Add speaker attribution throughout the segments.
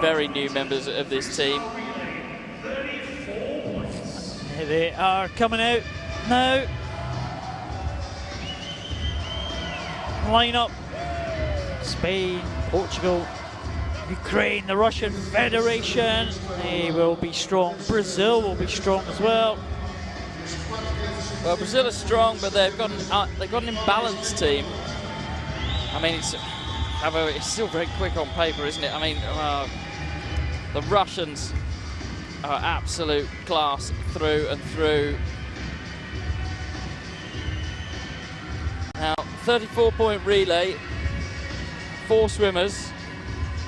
Speaker 1: very new members of this team.
Speaker 2: Here they are coming out now. Line up. Spain, Portugal, Ukraine, the Russian Federation. They will be strong. Brazil will be strong as well.
Speaker 1: Well, Brazil is strong, but they've got an imbalanced team. I mean, however, it's still very quick on paper, isn't it? I mean, the Russians are absolute class through and through. Now, 34-point relay, 4 swimmers,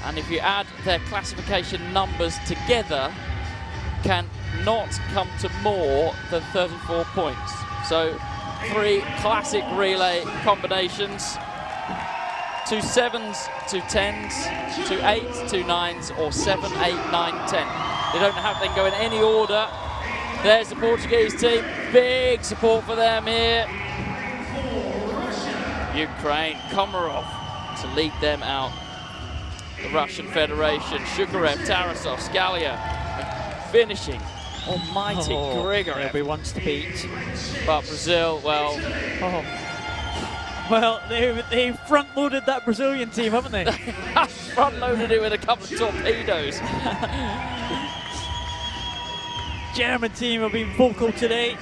Speaker 1: and if you add their classification numbers together, can not come to more than 34 points. So 3 classic relay combinations, 2 7s, 2 10s, 2 8s, 2 9s, or 7, 8, 9, 10. They don't have, they can go in any order. There's the Portuguese team, big support for them here. Ukraine, Komarov to lead them out. The Russian Federation, Shukarev, Tarasov, Scalia, finishing. Almighty Grigorev.
Speaker 2: Nobody wants to beat.
Speaker 1: But Brazil, well...
Speaker 2: Well, they front-loaded that Brazilian team, haven't they?
Speaker 1: Front-loaded it with a couple of torpedoes.
Speaker 2: German team have been vocal today.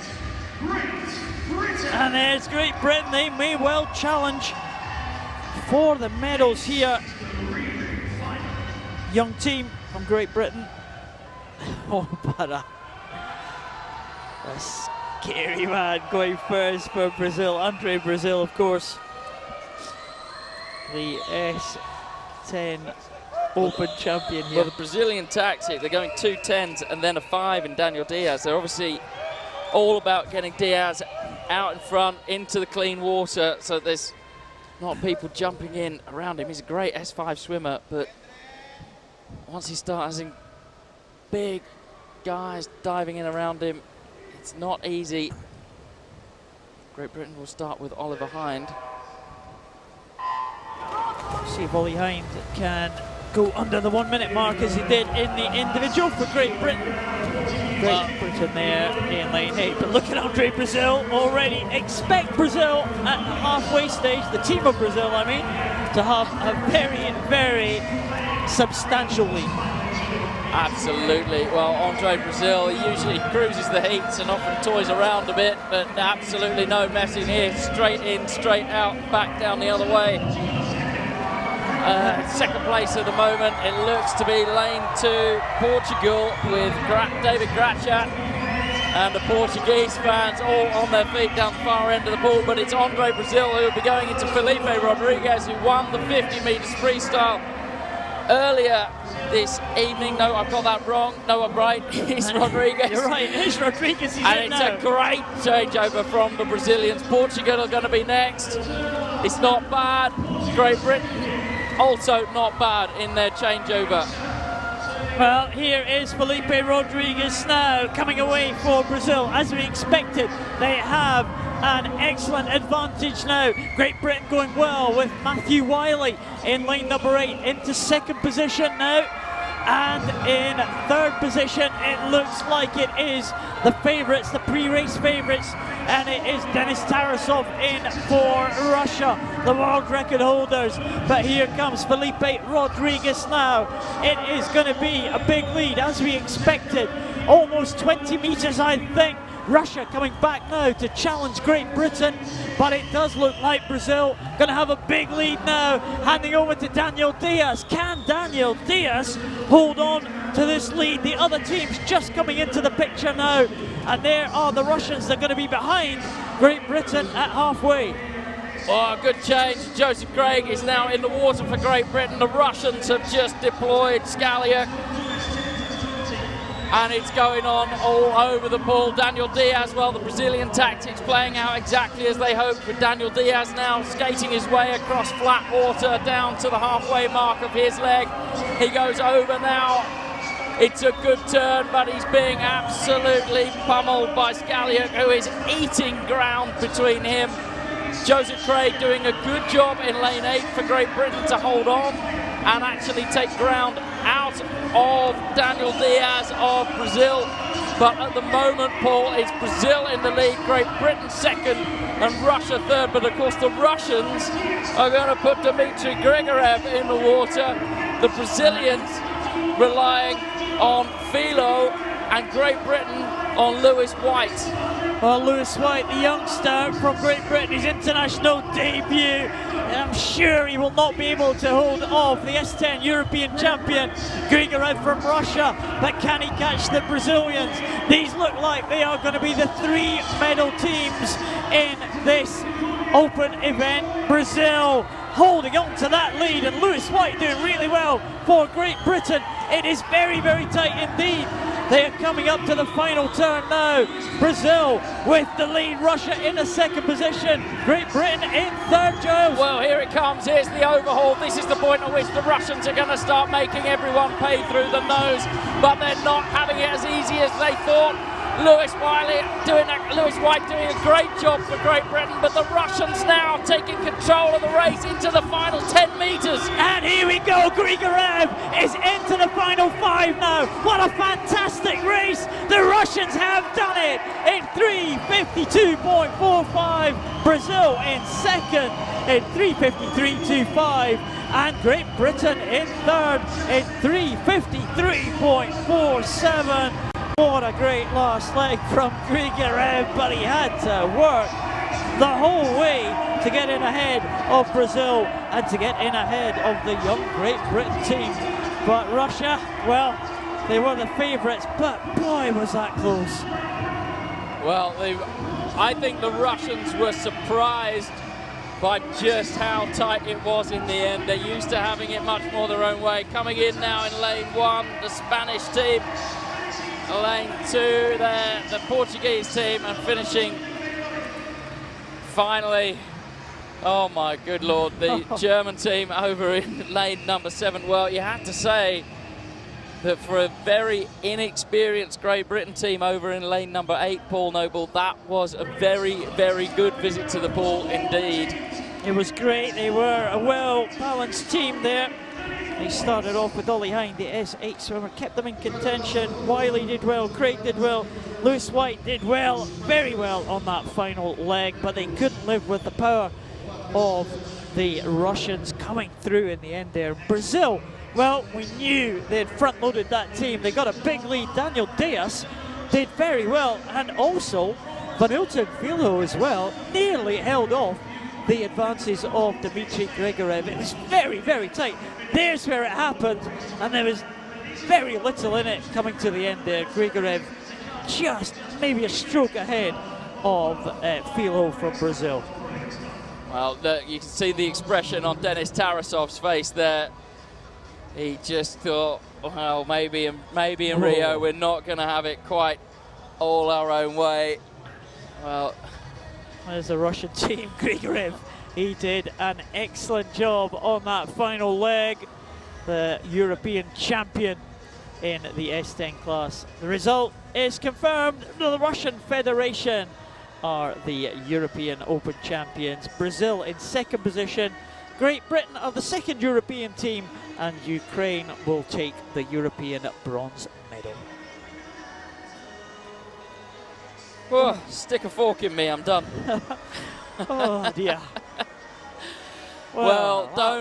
Speaker 2: And there's Great Britain. They may well challenge for the medals here. Young team from Great Britain. Oh, but a scary man going first for Brazil. Andre Brazil, of course. The S10 Open champion here.
Speaker 1: Well, the Brazilian tactic, they're going 2 10s and then a 5 in Daniel Diaz. They're obviously all about getting Diaz out in front into the clean water so there's not people jumping in around him. He's a great S5 swimmer, but once he starts having big guys diving in around him, it's not easy. Great Britain will start with Oliver Hind.
Speaker 2: See if Ollie Hind can go under the 1 minute mark as he did in the individual for Great Britain. Great Britain there in lane 8. But look at Andre Brazil already. Expect Brazil at the halfway stage, the team of Brazil, I mean, to have a very, very substantial lead.
Speaker 1: Absolutely. Well, Andre Brazil usually cruises the heats and often toys around a bit, but absolutely no messing here. Straight in, straight out, back down the other way. Second place at the moment. It looks to be lane 2, Portugal, with David Grachat and the Portuguese fans all on their feet down the far end of the pool. But it's Andre Brazil who will be going into Felipe Rodriguez, who won the 50 metres freestyle earlier this evening. No, I've got that wrong. No, I'm right. It's Rodriguez.
Speaker 2: You're right. It's Rodriguez.
Speaker 1: And it's a great changeover from the Brazilians. Portugal are going to be next. It's not bad. Great Britain also not bad in their changeover.
Speaker 2: Well, here is Felipe Rodriguez now coming away for Brazil. As we expected, they have an excellent advantage now. Great Britain going well with Matthew Wiley in lane number 8 into second position now. And in third position, it looks like it is the favourites, the pre-race favourites, and it is Denis Tarasov in for Russia, the world record holders. But here comes Felipe Rodriguez now. It is going to be a big lead, as we expected. Almost 20 metres, I think. Russia coming back now to challenge Great Britain, but it does look like Brazil going to have a big lead now, handing over to Daniel Diaz. Can Daniel Diaz hold on to this lead? The other teams just coming into the picture now, and there are the Russians that are going to be behind Great Britain at halfway.
Speaker 1: Oh, good change. Joseph Craig is now in the water for Great Britain. The Russians have just deployed Scalia, and it's going on all over the pool. Daniel Diaz, well, the Brazilian tactics playing out exactly as they hoped, with Daniel Diaz now skating his way across flat water down to the halfway mark of his leg. He goes over now. It's a good turn, but he's being absolutely pummeled by Scalia, who is eating ground between him. Joseph Craig doing a good job in lane 8 for Great Britain to hold on. and actually take ground out of Daniel Diaz of Brazil. But at the moment, Paul, it's Brazil in the lead, Great Britain second, and Russia third. But of course, the Russians are going to put Dmitry Grigorev in the water. The Brazilians relying on Philo, and Great Britain on Lewis White.
Speaker 2: Well, Lewis White, the youngster from Great Britain, his international debut. And I'm sure he will not be able to hold off the S10 European champion, Grigorev from Russia. But can he catch the Brazilians? These look like they are going to be the 3 medal teams in this open event. Brazil holding on to that lead, and Lewis White doing really well for Great Britain. It is very, very tight indeed. They are coming up to the final turn now. Brazil with the lead, Russia in the second position, Great Britain in third, Giles.
Speaker 1: Well, here it comes, here's the overhaul. This is the point at which the Russians are going to start making everyone pay through the nose, but they're not having it as easy as they thought. Lewis White doing a great job for Great Britain, but the Russians now taking control of the race into the final 10 metres.
Speaker 2: And here we go, Grigorev is into the final 5 now. What a fantastic race. The Russians have done it in 3:52.45. Brazil in second in 3:53.25. And Great Britain in third in 3:53.47. What a great last leg from Grigorev, but he had to work the whole way to get in ahead of Brazil and to get in ahead of the young Great Britain team. But Russia, well, they were the favourites, but boy, was that close.
Speaker 1: Well, I think the Russians were surprised by just how tight it was in the end. They're used to having it much more their own way. Coming in now in lane 1, the Spanish team. Lane 2, the Portuguese team, and finishing finally, oh my good lord, the German team over in lane number 7. Well, you have to say that for a very inexperienced Great Britain team over in lane number 8, Paul Noble, that was a very, very good visit to the pool indeed.
Speaker 2: It was great. They were a well-balanced team there. They started off with Ollie Hine, the S8 swimmer, kept them in contention. Wiley did well, Craig did well, Lewis White did well, very well on that final leg, but they couldn't live with the power of the Russians coming through in the end there. Brazil, well, we knew they'd front-loaded that team. They got a big lead. Daniel Diaz did very well, and also Vanilton Filo as well nearly held off the advances of Dmitry Grigorev. It was very, very tight. There's where it happened, and there was very little in it coming to the end there. Grigorev just maybe a stroke ahead of Filo from Brazil.
Speaker 1: Well, you can see the expression on Denis Tarasov's face there. He just thought, well, maybe in Rio we're not going to have it quite all our own way. Well,
Speaker 2: there's the Russian team. Grigorev, he did an excellent job on that final leg. The European champion in the S10 class. The result is confirmed. The Russian Federation are the European Open champions. Brazil in second position. Great Britain are the second European team, and Ukraine will take the European bronze medal.
Speaker 1: Oh, stick a fork in me, I'm done.
Speaker 2: Oh dear.
Speaker 1: Well, don't